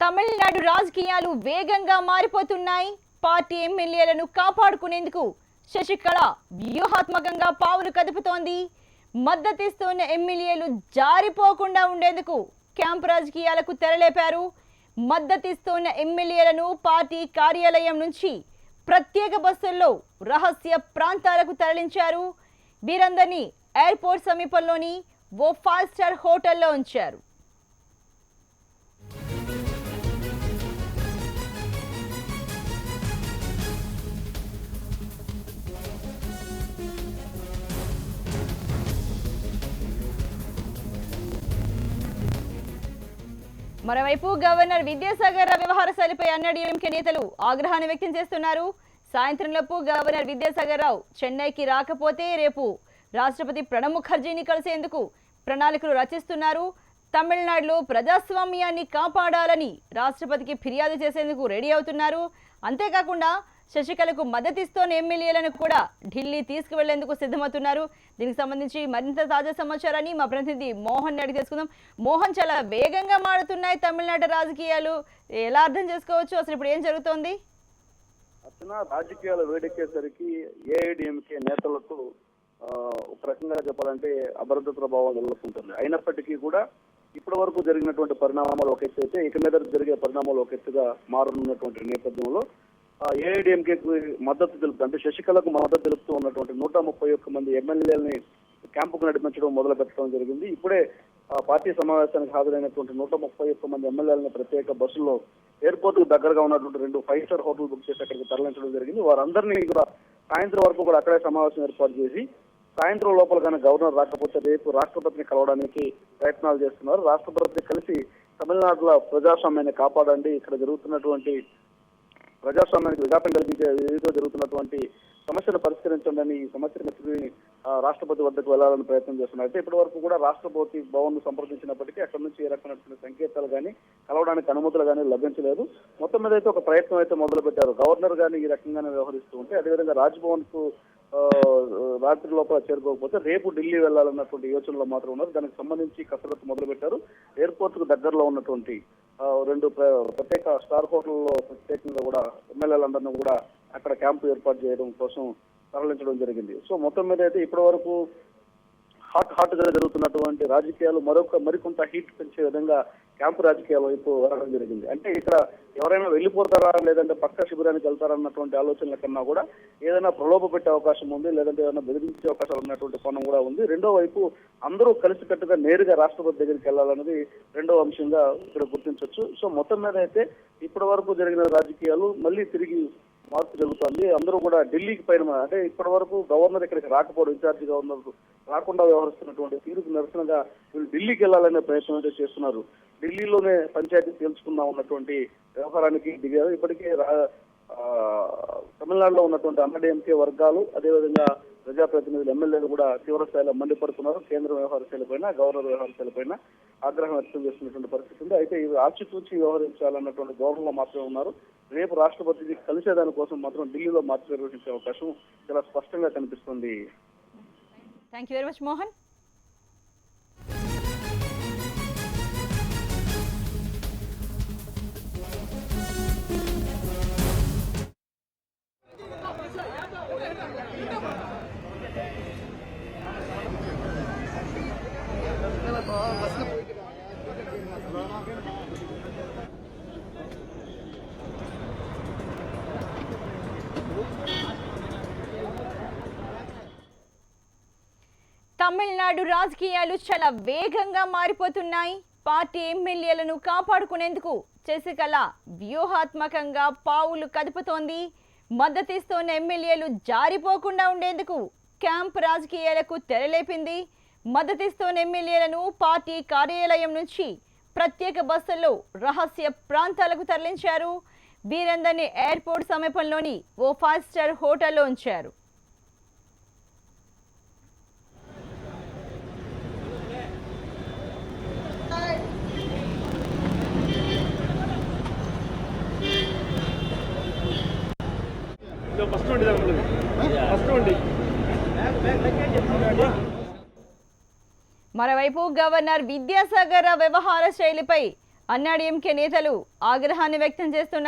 తమిళనాడు రాజకీయాలు వేగంగా మారిపోతున్నాయి. పార్టీ ఎమ్మెల్యేలను కాపాడుకునేందుకు శశికళ వ్యూహాత్మకంగా పావులు కదుపుతోంది. మద్దతిస్తున్న ఎమ్మెల్యేలు జారిపోకుండా ఉండేందుకు క్యాంప్ రాజకీయాలకు తెరలేపారు. మద్దతిస్తున్న ఎమ్మెల్యేలను పార్టీ కార్యాలయం నుంచి ప్రత్యేక బస్సుల్లో రహస్య ప్రాంతాలకు తరలించారు. వీరందరినీ ఎయిర్పోర్ట్ సమీపంలోని ఓ 5 స్టార్ హోటల్లో ఉంచారు. మరోవైపు గవర్నర్ విద్యాసాగర్ వ్యవహార శైలిపై అన్నాడీఎంకే నేతలు ఆగ్రహాన్ని వ్యక్తం చేస్తున్నారు. సాయంత్రంలోపు గవర్నర్ విద్యాసాగర్ రావు చెన్నైకి రాకపోతే రేపు రాష్ట్రపతి ప్రణబ్ ముఖర్జీని కలిసేందుకు ప్రణాళికలు రచిస్తున్నారు. తమిళనాడులో ప్రజాస్వామ్యాన్ని కాపాడాలని రాష్ట్రపతికి ఫిర్యాదు చేసేందుకు రెడీ అవుతున్నారు. అంతేకాకుండా శశికళకు మద్దతిస్తోన్న ఎమ్మెల్యేలను కూడా ఢిల్లీ తీసుకువెళ్లేందుకు సిద్ధమవుతున్నారు. దీనికి సంబంధించి మరింత తాజా సమాచారాన్ని మా ప్రతినిధి మోహన్ అడిగి తెలుసుకుందాం. మోహన్, చాలా వేగంగా మారుతున్నాయి తమిళనాడు రాజకీయాలు, ఎలా అర్థం చేసుకోవచ్చు? అసలు ఇప్పుడు ఏం జరుగుతోంది? రాజకీయాలు వేడెక్కేసరికి ఏఐడిఎంకే నేతలకు ఒక రకంగా చెప్పాలంటే అభద్రతా ప్రభావం నెలకొంటుంది. అయినప్పటికీ కూడా ఇప్పటి వరకు జరిగినటువంటి పరిణామాలు ఒక ఎత్తు అయితే ఇక మీద జరిగే పరిణామాలు ఒక ఎత్తుగా మారనున్నటువంటి నేపథ్యంలో ఏఐడిఎంకే మద్దతు తెలుపుతూ, అంటే శశికళకు మద్దతు తెలుపుతూ ఉన్నటువంటి 131 మంది ఎమ్మెల్యేలని క్యాంపుకు నడిపించడం మొదలు పెట్టడం జరిగింది. ఇప్పుడే పార్టీ సమావేశానికి హాజరైనటువంటి 131 మంది ఎమ్మెల్యేలను ప్రత్యేక బస్సుల్లో ఎయిర్పోర్ట్ కు దగ్గరగా ఉన్నటువంటి 2 5 స్టార్ హోటల్ బుక్ చేసి అక్కడికి తరలించడం జరిగింది. వారందరినీ కూడా సాయంత్రం వరకు కూడా అక్కడే సమావేశం ఏర్పాటు చేసి సాయంత్రం లోపల కానీ గవర్నర్ రాకపోతే రేపు రాష్ట్రపతిని కలవడానికి ప్రయత్నాలు చేస్తున్నారు. రాష్ట్రపతిని కలిసి తమిళనాడులో ప్రజాస్వామ్యాన్ని కాపాడండి, ఇక్కడ జరుగుతున్నటువంటి ప్రజాస్వామ్యానికి విఘాతం కలిగించే ఏదో జరుగుతున్నటువంటి సమస్యను పరిష్కరించండి అని ఈ సమస్యను రాష్ట్రపతి వద్దకు వెళ్లాలని ప్రయత్నం చేస్తున్నారు. అయితే ఇప్పటి వరకు కూడా రాష్ట్రపతి భవన్ ను సంప్రదించినప్పటికీ అక్కడి నుంచి ఏ రకమైనటువంటి సంకేతాలు కానీ కలవడానికి అనుమతులు కానీ లభించలేదు. మొత్తం మీద అయితే ఒక ప్రయత్నం అయితే మొదలు పెట్టారు. గవర్నర్ గానీ ఈ రకంగానే వ్యవహరిస్తూ ఉంటే, అదేవిధంగా రాజ్భవన్ కు రాత్రి లోపల చేరుకోకపోతే రేపు ఢిల్లీ వెళ్లాలన్నటువంటి యోచనలో మాత్రం ఉన్నారు. దానికి సంబంధించి కసరత్తు మొదలు పెట్టారు. ఎయిర్పోర్ట్ కు దగ్గరలో ఉన్నటువంటి 2 ప్రత్యేక స్టార్ హోటల్లో ప్రత్యేకంగా కూడా ఎమ్మెల్యేలందరినీ కూడా అక్కడ క్యాంపు ఏర్పాటు చేయడం కోసం తరలించడం జరిగింది. సో మొత్తం మీద అయితే ఇప్పటి వరకు హాట్ గా జరుగుతున్నటువంటి రాజకీయాలు మరికొంత హీట్ పెంచే విధంగా క్యాంపు రాజకీయాల వైపు వెళ్ళడం జరిగింది. అంటే ఇక్కడ ఎవరైనా వెళ్ళిపోతారా లేదంటే పక్క శిబిరానికి వెళ్తారన్నటువంటి ఆలోచనల కన్నా కూడా ఏదైనా ప్రలోభ పెట్టే అవకాశం ఉంది, లేదంటే ఏదైనా బెదిరించే అవకాశాలు ఉన్నటువంటి కోణం కూడా ఉంది. రెండో వైపు అందరూ కలిసికట్టుగా నేరుగా రాష్ట్రపతి దగ్గరికి వెళ్ళాలన్నది రెండో అంశంగా ఇక్కడ గుర్తించవచ్చు. సో మొత్తం మీద అయితే ఇప్పటి వరకు జరిగిన రాజకీయాలు మళ్ళీ తిరిగి మార్పు జరుగుతుంది. అందరూ కూడా ఢిల్లీకి పైన, అంటే ఇప్పటి వరకు గవర్నర్ ఇక్కడికి రాకపోవడం, ఇన్ఛార్జి గవర్నర్ రాకుండా వ్యవహరిస్తున్నటువంటి తీరుకు నిరసనగా వీళ్ళు ఢిల్లీకి వెళ్లాలనే ప్రయత్నం అయితే చేస్తున్నారు. ఢిల్లీలోనే పంచాయతీ తేల్చుకుందాం ఉన్నటువంటి వ్యవహారానికి దిగారు. ఇప్పటికే తమిళనాడులో ఉన్నటువంటి అన్నాడీఎంకే వర్గాలు, అదేవిధంగా ప్రజాప్రతినిధులు, ఎమ్మెల్యేలు కూడా తీవ్ర స్థాయిలో మండిపడుతున్నారు. కేంద్ర వ్యవహార శైలిపైన, గవర్నర్ వ్యవహార శైలిపైన ఆగ్రహం వ్యక్తం చేస్తున్నటువంటి పరిస్థితి ఉంది. అయితే ఇవి ఆచితూచి వ్యవహరించాలన్నటువంటి ధోరణిలో మాత్రమే ఉన్నారు. రేపు రాష్ట్రపతిని కలిసేదాని కోసం మాత్రం ఢిల్లీలో మార్చి నిర్వహించే అవకాశం చాలా స్పష్టంగా కనిపిస్తుంది. Thank you very much Mohan. Tamil Nadu రాజకీయాలు చాలా వేగంగా మారిపోతున్నాయి. పార్టీ ఎమ్మెల్యేలను కాపాడుకునేందుకు శశికళ వ్యూహాత్మకంగా పావులు కదుపుతోంది. మద్దతిస్తోన్న ఎమ్మెల్యేలు జారిపోకుండా ఉండేందుకు క్యాంప్ రాజకీయాలకు తెరలేపింది. మద్దతిస్తోన్న ఎమ్మెల్యేలను పార్టీ కార్యాలయం నుంచి ప్రత్యేక బస్సుల్లో రహస్య ప్రాంతాలకు తరలించారు. వీరందరినీ ఎయిర్పోర్ట్ సమీపంలోని ఓ 5 స్టార్ హోటల్లో ఉంచారు. మరోవైపు గవర్నర్ విద్యాసాగర్ వ్యవహార శైలిపై అన్నాడీఎంకే నేతలు ఆగ్రహాన్ని వ్యక్తం చేస్తున్నారు.